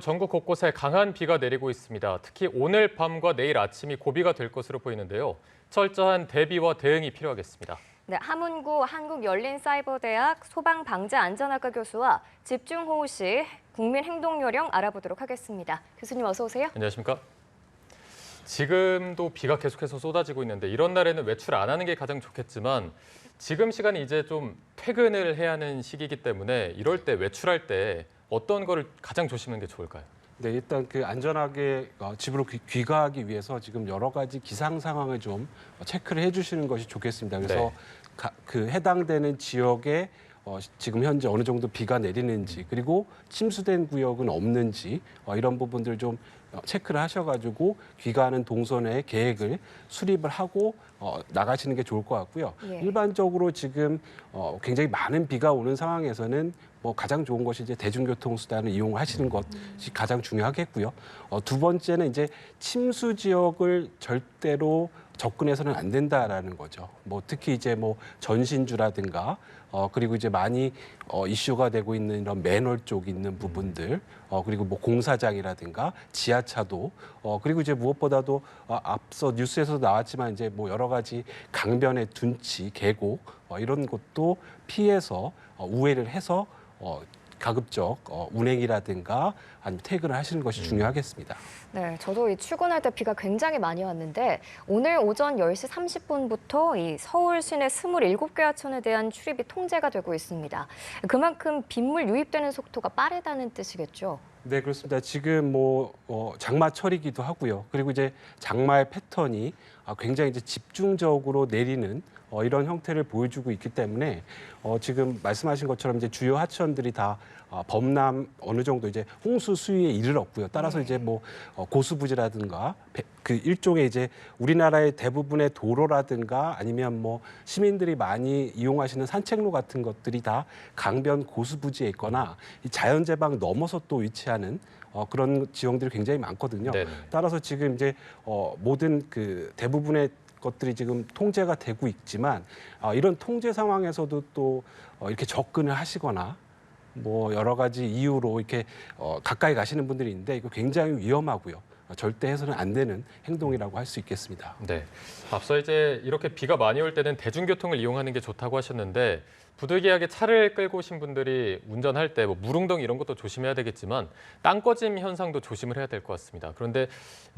전국 곳곳에 강한 비가 내리고 있습니다. 특히 오늘 밤과 내일 아침이 고비가 될 것으로 보이는데요. 철저한 대비와 대응이 필요하겠습니다. 네, 하문구 한국열린사이버대학 소방방재안전학과 교수와 집중호우 시 국민행동요령 알아보도록 하겠습니다. 교수님 어서 오세요. 안녕하십니까? 지금도 비가 계속해서 쏟아지고 있는데 이런 날에는 외출 안 하는 게 가장 좋겠지만 지금 시간이 이제 좀 퇴근을 해야 하는 시기이기 때문에 이럴 때 외출할 때 어떤 거를 가장 조심하는 게 좋을까요? 네, 일단 안전하게 집으로 귀가하기 위해서 지금 여러 가지 기상 상황을 좀 체크를 해주시는 것이 좋겠습니다. 그래서 그 해당되는 지역에 지금 현재 어느 정도 비가 내리는지 그리고 침수된 구역은 없는지 이런 부분들 좀 체크를 하셔가지고 귀가하는 동선의 계획을 수립을 하고 나가시는 게 좋을 것 같고요. 예. 일반적으로 지금 굉장히 많은 비가 오는 상황에서는 가장 좋은 것이 이제 대중교통 수단을 이용하시는 것이 가장 중요하겠고요. 두 번째는 이제 침수 지역을 절대로 접근해서는 안 된다라는 거죠. 특히 이제 전신주라든가 그리고 이제 많이 이슈가 되고 있는 이런 맨홀 쪽 있는 부분들 그리고 공사장이라든가 지하차도 그리고 이제 무엇보다도 앞서 뉴스에서 나왔지만 이제 여러 가지 강변의 둔치, 계곡 이런 것도 피해서 우회를 해서 가급적 운행이라든가 아니면 퇴근을 하시는 것이 중요하겠습니다. 네, 저도 출근할 때 비가 굉장히 많이 왔는데 오늘 오전 10시 30분부터 이 서울 시내 27개 하천에 대한 출입이 통제가 되고 있습니다. 그만큼 빗물 유입되는 속도가 빠르다는 뜻이겠죠? 네, 그렇습니다. 지금 장마철이기도 하고요. 그리고 이제 장마의 패턴이 굉장히 이제 집중적으로 내리는 이런 형태를 보여주고 있기 때문에 지금 말씀하신 것처럼 이제 주요 하천들이 다 범람 어느 정도 이제 홍수 수위에 이르렀고요. 따라서 이제 고수부지라든가 그 일종의 이제 우리나라의 대부분의 도로라든가 아니면 시민들이 많이 이용하시는 산책로 같은 것들이 다 강변 고수부지에 있거나 이 자연재방 넘어서 또 위치하는 그런 지형들이 굉장히 많거든요. 네네. 따라서 지금 이제 모든 그 대부분의 것들이 지금 통제가 되고 있지만 이런 통제 상황에서도 또 이렇게 접근을 하시거나 여러 가지 이유로 이렇게 가까이 가시는 분들이 있는데 이거 굉장히 위험하고요. 절대 해서는 안 되는 행동이라고 할 수 있겠습니다. 네. 앞서 이제 이렇게 비가 많이 올 때는 대중교통을 이용하는 게 좋다고 하셨는데 부득이하게 차를 끌고 오신 분들이 운전할 때 물웅덩이 이런 것도 조심해야 되겠지만 땅꺼짐 현상도 조심을 해야 될 것 같습니다. 그런데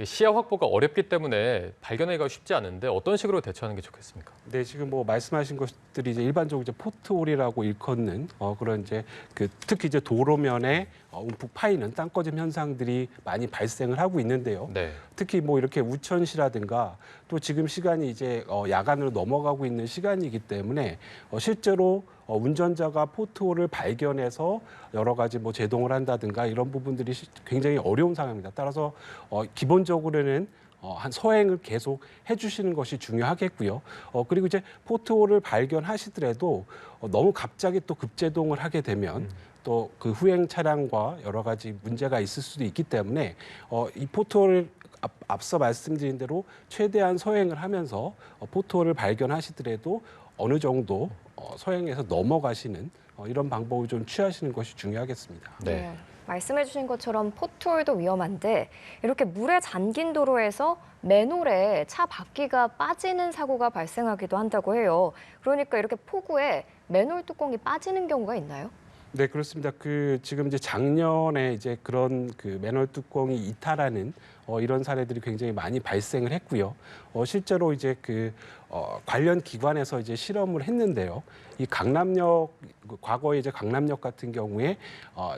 시야 확보가 어렵기 때문에 발견하기가 쉽지 않은데 어떤 식으로 대처하는 게 좋겠습니까? 네, 지금 말씀하신 것들이 이제 일반적으로 이제 포트홀이라고 일컫는 그런 이제 특히 이제 도로면에 움푹 파이는 땅꺼짐 현상들이 많이 발생을 하고 있는데요. 네. 특히 이렇게 우천시라든가 또 지금 시간이 이제 야간으로 넘어가고 있는 시간이기 때문에 실제로 운전자가 포트홀을 발견해서 여러 가지 제동을 한다든가 이런 부분들이 굉장히 어려운 상황입니다. 따라서 기본적으로는 한 서행을 계속 해주시는 것이 중요하겠고요. 그리고 이제 포트홀을 발견하시더라도 너무 갑자기 또 급제동을 하게 되면 또 그 후행 차량과 여러 가지 문제가 있을 수도 있기 때문에 이 포트홀을 앞서 말씀드린 대로 최대한 서행을 하면서 포트홀을 발견하시더라도 어느 정도 서행해서 넘어가시는 이런 방법을 좀 취하시는 것이 중요하겠습니다. 네. 말씀해 주신 것처럼 포트홀도 위험한데 이렇게 물에 잠긴 도로에서 맨홀에 차 바퀴가 빠지는 사고가 발생하기도 한다고 해요. 그러니까 이렇게 폭우에 맨홀 뚜껑이 빠지는 경우가 있나요? 네, 그렇습니다. 지금 이제 작년에 이제 그런 맨홀 뚜껑이 이탈하는 이런 사례들이 굉장히 많이 발생을 했고요. 실제로 이제 관련 기관에서 이제 실험을 했는데요. 이 강남역 과거에 이제 강남역 같은 경우에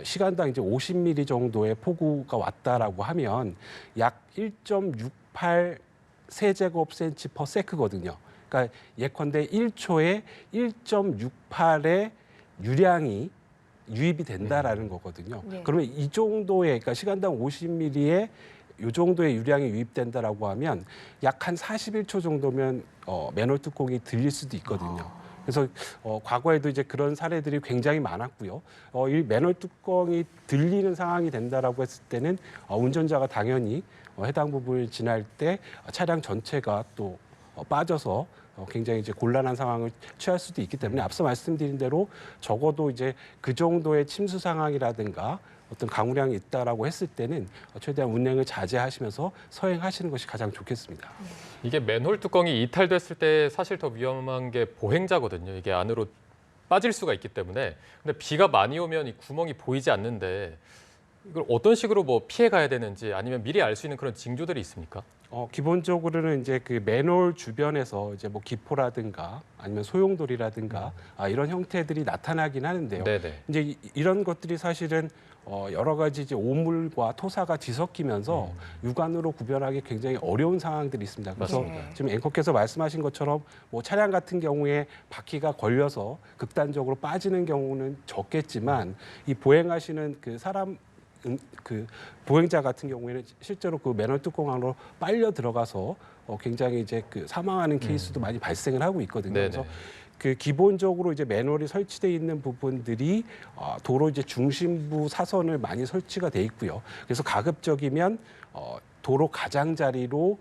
시간당 이제 50mm 정도의 폭우가 왔다라고 하면 약 1.68 세제곱센치/세크거든요. 그러니까 예컨대 1초에 1.68의 유량이 유입이 된다라는 거거든요. 네. 그러면 이 정도의 그러니까 시간당 50mm의 이 정도의 유량이 유입된다라고 하면 약 한 41초 정도면 맨홀 뚜껑이 들릴 수도 있거든요. 그래서 과거에도 이제 그런 사례들이 굉장히 많았고요. 이 맨홀 뚜껑이 들리는 상황이 된다라고 했을 때는 운전자가 당연히 해당 부분을 지날 때 차량 전체가 또 빠져서 굉장히 이제 곤란한 상황을 취할 수도 있기 때문에 앞서 말씀드린 대로 적어도 이제 그 정도의 침수 상황이라든가 어떤 강우량이 있다라고 했을 때는 최대한 운행을 자제하시면서 서행하시는 것이 가장 좋겠습니다. 이게 맨홀 뚜껑이 이탈됐을 때 사실 더 위험한 게 보행자거든요. 이게 안으로 빠질 수가 있기 때문에. 근데 비가 많이 오면 이 구멍이 보이지 않는데 이걸 어떤 식으로 뭐 피해 가야 되는지 아니면 미리 알 수 있는 그런 징조들이 있습니까? 기본적으로는 이제 그 맨홀 주변에서 이제 뭐 기포라든가 아니면 소용돌이라든가 이런 형태들이 나타나긴 하는데요. 네네. 이제 이런 것들이 사실은 여러 가지 이제 오물과 토사가 뒤섞이면서 육안으로 구별하기 굉장히 어려운 상황들이 있습니다. 그래서 맞습니다. 지금 앵커께서 말씀하신 것처럼 뭐 차량 같은 경우에 바퀴가 걸려서 극단적으로 빠지는 경우는 적겠지만 이 보행하시는 그 사람 그 보행자 같은 경우에는 실제로 그 맨홀 뚜껑 안으로 빨려 들어가서 굉장히 이제 그 사망하는 케이스도 많이 발생을 하고 있거든요. 네네. 그래서 그 기본적으로 이제 맨홀이 설치돼 있는 부분들이 도로 이제 중심부 사선을 많이 설치가 돼 있고요. 그래서 가급적이면 도로 가장자리로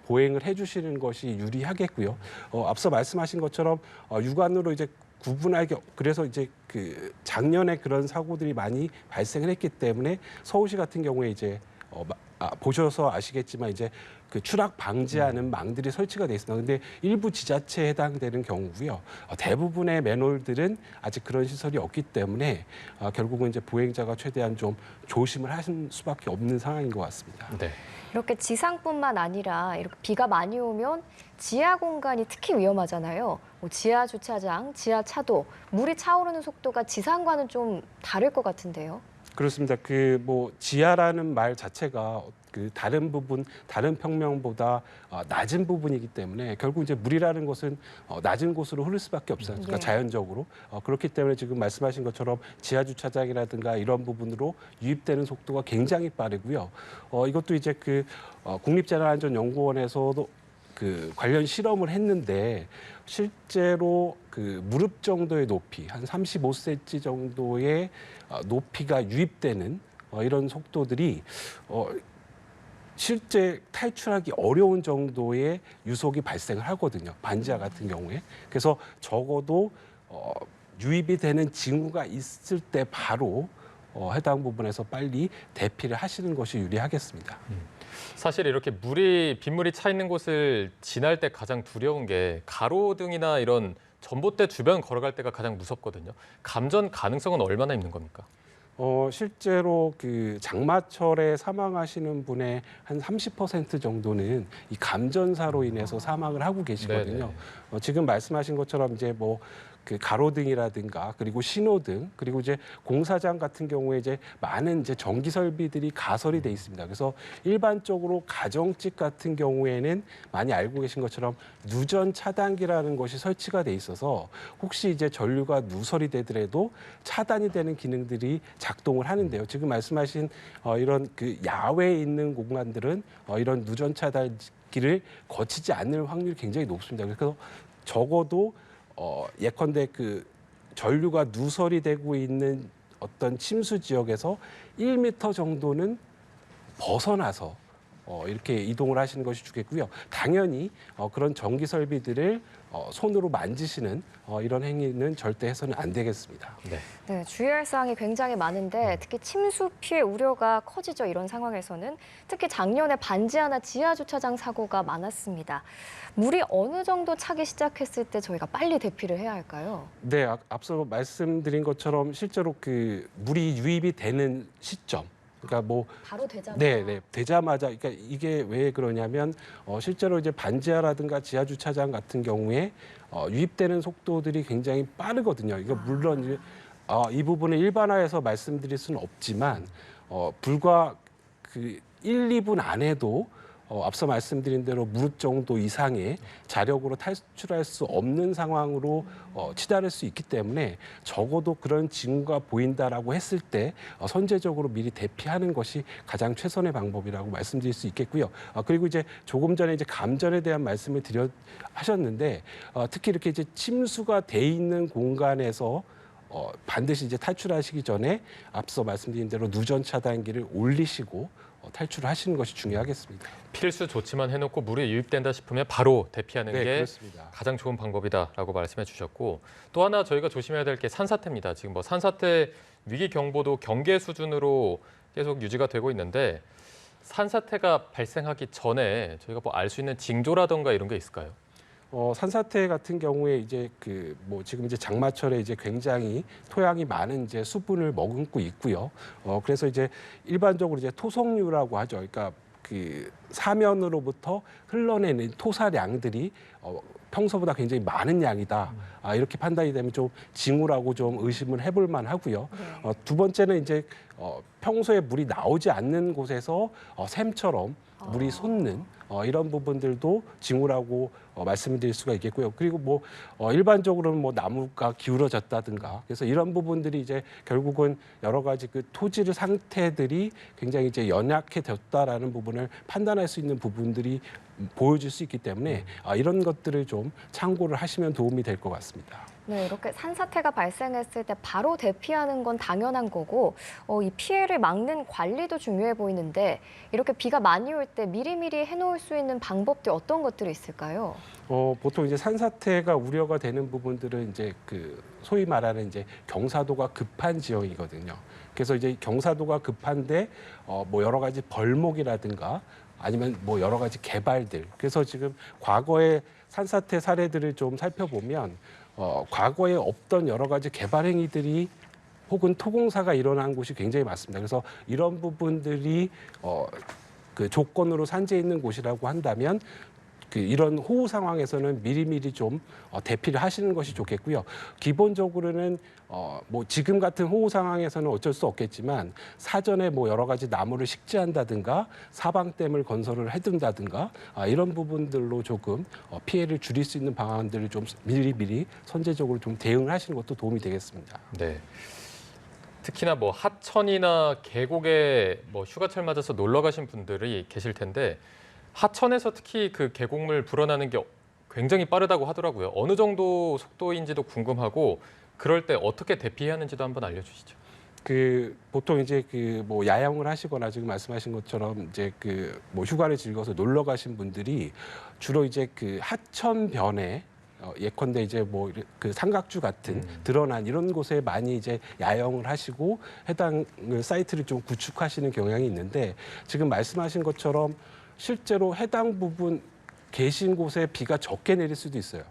보행을 해주시는 것이 유리하겠고요. 앞서 말씀하신 것처럼 육안으로 이제 구분하기 그래서 이제 그 작년에 그런 사고들이 많이 발생을 했기 때문에 서울시 같은 경우에 이제 보셔서 아시겠지만 이제 그 추락 방지하는 망들이 설치가 돼 있습니다. 근데 일부 지자체에 해당되는 경우고요. 대부분의 맨홀들은 아직 그런 시설이 없기 때문에 결국은 이제 보행자가 최대한 좀 조심을 하실 수밖에 없는 상황인 것 같습니다. 네. 이렇게 지상뿐만 아니라 이렇게 비가 많이 오면 지하 공간이 특히 위험하잖아요. 뭐 지하 주차장, 지하 차도, 물이 차오르는 속도가 지상과는 좀 다를 것 같은데요. 그렇습니다. 그 뭐 지하라는 말 자체가 그 다른 부분, 다른 평면보다 낮은 부분이기 때문에 결국 이제 물이라는 것은 낮은 곳으로 흐를 수밖에 없어요. 그러니까 예. 자연적으로 그렇기 때문에 지금 말씀하신 것처럼 지하 주차장이라든가 이런 부분으로 유입되는 속도가 굉장히 빠르고요. 이것도 이제 그 국립재난안전연구원에서도 그 관련 실험을 했는데 실제로 그 무릎 정도의 높이, 한 35cm 정도의 높이가 유입되는 이런 속도들이 실제 탈출하기 어려운 정도의 유속이 발생을 하거든요. 반지하 같은 경우에. 그래서 적어도 유입이 되는 징후가 있을 때 바로 해당 부분에서 빨리 대피를 하시는 것이 유리하겠습니다. 사실 이렇게 빗물이 차 있는 곳을 지날 때 가장 두려운 게 가로등이나 이런 전봇대 주변 걸어갈 때가 가장 무섭거든요. 감전 가능성은 얼마나 있는 겁니까? 실제로 그 장마철에 사망하시는 분의 한 30% 정도는 이 감전사로 인해서 사망을 하고 계시거든요. 지금 말씀하신 것처럼 이제 뭐 그 가로등이라든가 그리고 신호등 그리고 이제 공사장 같은 경우에 이제 많은 이제 전기 설비들이 가설이 돼 있습니다. 그래서 일반적으로 가정집 같은 경우에는 많이 알고 계신 것처럼 누전 차단기라는 것이 설치가 돼 있어서 혹시 이제 전류가 누설이 되더라도 차단이 되는 기능들이 작동을 하는데요. 지금 말씀하신 이런 그 야외에 있는 공간들은 이런 누전 차단기를 거치지 않을 확률이 굉장히 높습니다. 그래서 적어도 예컨대 그 전류가 누설이 되고 있는 어떤 침수 지역에서 1m 정도는 벗어나서 이렇게 이동을 하시는 것이 좋겠고요. 당연히 그런 전기 설비들을 손으로 만지시는 이런 행위는 절대 해서는 안 되겠습니다. 네. 네, 주의할 사항이 굉장히 많은데 특히 침수 피해 우려가 커지죠. 이런 상황에서는 특히 작년에 반지하나 지하 주차장 사고가 많았습니다. 물이 어느 정도 차기 시작했을 때 저희가 빨리 대피를 해야 할까요? 네, 앞서 말씀드린 것처럼 실제로 그 물이 유입이 되는 시점, 그러니까 뭐 바로 되자마자. 네, 되자마자 그러니까 이게 왜 그러냐면 실제로 이제 반지하라든가 지하 주차장 같은 경우에 유입되는 속도들이 굉장히 빠르거든요. 이거 물론 이제, 이 부분을 일반화해서 말씀드릴 수는 없지만 불과 그 1, 2분 안에도 앞서 말씀드린 대로 무릎 정도 이상의 자력으로 탈출할 수 없는 상황으로 치달을 수 있기 때문에 적어도 그런 징후가 보인다라고 했을 때 선제적으로 미리 대피하는 것이 가장 최선의 방법이라고 말씀드릴 수 있겠고요. 그리고 이제 조금 전에 이제 감전에 대한 말씀을 하셨는데 특히 이렇게 이제 침수가 돼 있는 공간에서 반드시 이제 탈출하시기 전에 앞서 말씀드린 대로 누전 차단기를 올리시고 탈출을 하시는 것이 중요하겠습니다. 필수 조치만 해놓고 물이 유입된다 싶으면 바로 대피하는 네, 게 그렇습니다. 가장 좋은 방법이다라고 말씀해 주셨고 또 하나 저희가 조심해야 될 게 산사태입니다. 지금 뭐 산사태 위기 경보도 경계 수준으로 계속 유지가 되고 있는데 산사태가 발생하기 전에 저희가 뭐 알 수 있는 징조라던가 이런 게 있을까요? 산사태 같은 경우에 이제 지금 이제 장마철에 이제 굉장히 토양이 많은 이제 수분을 머금고 있고요. 그래서 이제 일반적으로 이제 토성류라고 하죠. 그러니까 그 사면으로부터 흘러내는 토사량들이 평소보다 굉장히 많은 양이다. 이렇게 판단이 되면 좀 징후라고 좀 의심을 해볼 만하고요. 두 번째는 이제 평소에 물이 나오지 않는 곳에서 샘처럼 물이 솟는 이런 부분들도 징후라고 말씀을 드릴 수가 있겠고요. 그리고 뭐 일반적으로는 뭐 나무가 기울어졌다든가 그래서 이런 부분들이 이제 결국은 여러 가지 그 토질 상태들이 굉장히 이제 연약해졌다라는 부분을 판단할 수 있는 부분들이 보여줄 수 있기 때문에 이런 것들을 좀 참고를 하시면 도움이 될 것 같습니다. 네, 이렇게 산사태가 발생했을 때 바로 대피하는 건 당연한 거고 이 피해를 막는 관리도 중요해 보이는데 이렇게 비가 많이 올 때 미리미리 해놓을 수 있는 방법들 어떤 것들이 있을까요? 보통 이제 산사태가 우려가 되는 부분들은 이제 그 소위 말하는 이제 경사도가 급한 지역이거든요. 그래서 이제 경사도가 급한데 뭐 여러 가지 벌목이라든가 아니면 뭐 여러 가지 개발들. 그래서 지금 과거의 산사태 사례들을 좀 살펴보면 과거에 없던 여러 가지 개발 행위들이 혹은 토공사가 일어난 곳이 굉장히 많습니다. 그래서 이런 부분들이 그 조건으로 산재해 있는 곳이라고 한다면 이런 호우 상황에서는 미리미리 좀 대피를 하시는 것이 좋겠고요. 기본적으로는 뭐 지금 같은 호우 상황에서는 어쩔 수 없겠지만 사전에 뭐 여러 가지 나무를 식재한다든가 사방댐을 건설을 해둔다든가 이런 부분들로 조금 피해를 줄일 수 있는 방안들을 좀 미리미리 선제적으로 좀 대응을 하시는 것도 도움이 되겠습니다. 네. 특히나 뭐 하천이나 계곡에 뭐 휴가철 맞아서 놀러 가신 분들이 계실 텐데 하천에서 특히 그 계곡물 불어나는 게 굉장히 빠르다고 하더라고요. 어느 정도 속도인지도 궁금하고 그럴 때 어떻게 대피해야 하는지도 한번 알려주시죠. 보통 이제 뭐 야영을 하시거나 지금 말씀하신 것처럼 이제 뭐 휴가를 즐겨서 놀러 가신 분들이 주로 이제 하천변에 예컨대 이제 뭐 그 삼각주 같은 드러난 이런 곳에 많이 이제 야영을 하시고 해당 사이트를 좀 구축하시는 경향이 있는데 지금 말씀하신 것처럼 실제로 해당 부분 계신 곳에 비가 적게 내릴 수도 있어요.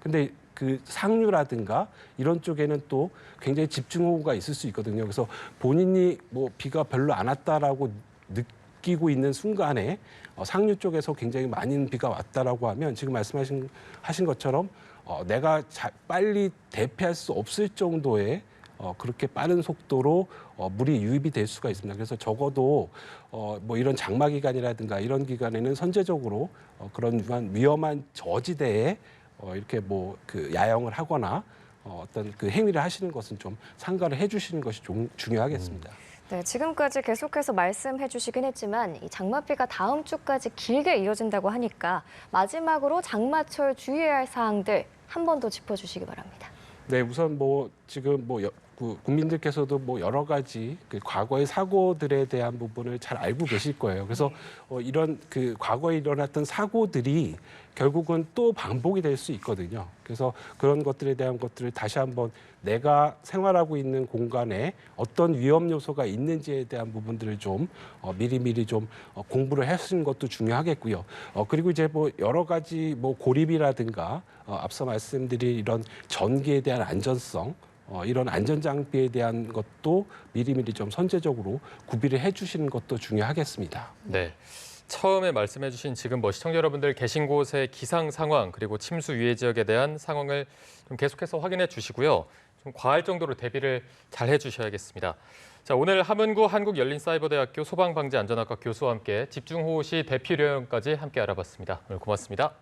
근데 그 상류라든가 이런 쪽에는 또 굉장히 집중호우가 있을 수 있거든요. 그래서 본인이 뭐 비가 별로 안 왔다라고 느끼고 있는 순간에 상류 쪽에서 굉장히 많은 비가 왔다라고 하면 지금 말씀하신 것처럼 내가 빨리 대피할 수 없을 정도의 그렇게 빠른 속도로 물이 유입이 될 수가 있습니다. 그래서 적어도 뭐 이런 장마 기간이라든가 이런 기간에는 선제적으로 그런 위험한 저지대에 이렇게 뭐 야영을 하거나 어떤 행위를 하시는 것은 좀 삼가를 해주시는 것이 좀 중요하겠습니다. 네, 지금까지 계속해서 말씀해 주시긴 했지만 이 장맛비가 다음 주까지 길게 이어진다고 하니까 마지막으로 장마철 주의해야 할 사항들 한 번 더 짚어주시기 바랍니다. 네, 우선 뭐 지금 뭐 국민들께서도 뭐 여러 가지 과거의 사고들에 대한 부분을 잘 알고 계실 거예요. 그래서 이런 과거에 일어났던 사고들이 결국은 또 반복이 될 수 있거든요. 그래서 그런 것들에 대한 것들을 다시 한번 내가 생활하고 있는 공간에 어떤 위험 요소가 있는지에 대한 부분들을 좀 미리미리 좀 공부를 하시는 것도 중요하겠고요. 그리고 이제 뭐 여러 가지 뭐 고립이라든가 앞서 말씀드린 이런 전기에 대한 안전성 이런 안전장비에 대한 것도 미리미리 좀 선제적으로 구비를 해주시는 것도 중요하겠습니다. 네. 처음에 말씀해 주신 지금 뭐 시청자 여러분들 계신 곳의 기상 상황 그리고 침수 유해 지역에 대한 상황을 좀 계속해서 확인해 주시고요. 좀 과할 정도로 대비를 잘 해주셔야겠습니다. 자, 오늘 함은구 한국열린사이버대학교 소방방재안전학과 교수와 함께 집중호우 시 대피요령까지 함께 알아봤습니다. 오늘 고맙습니다.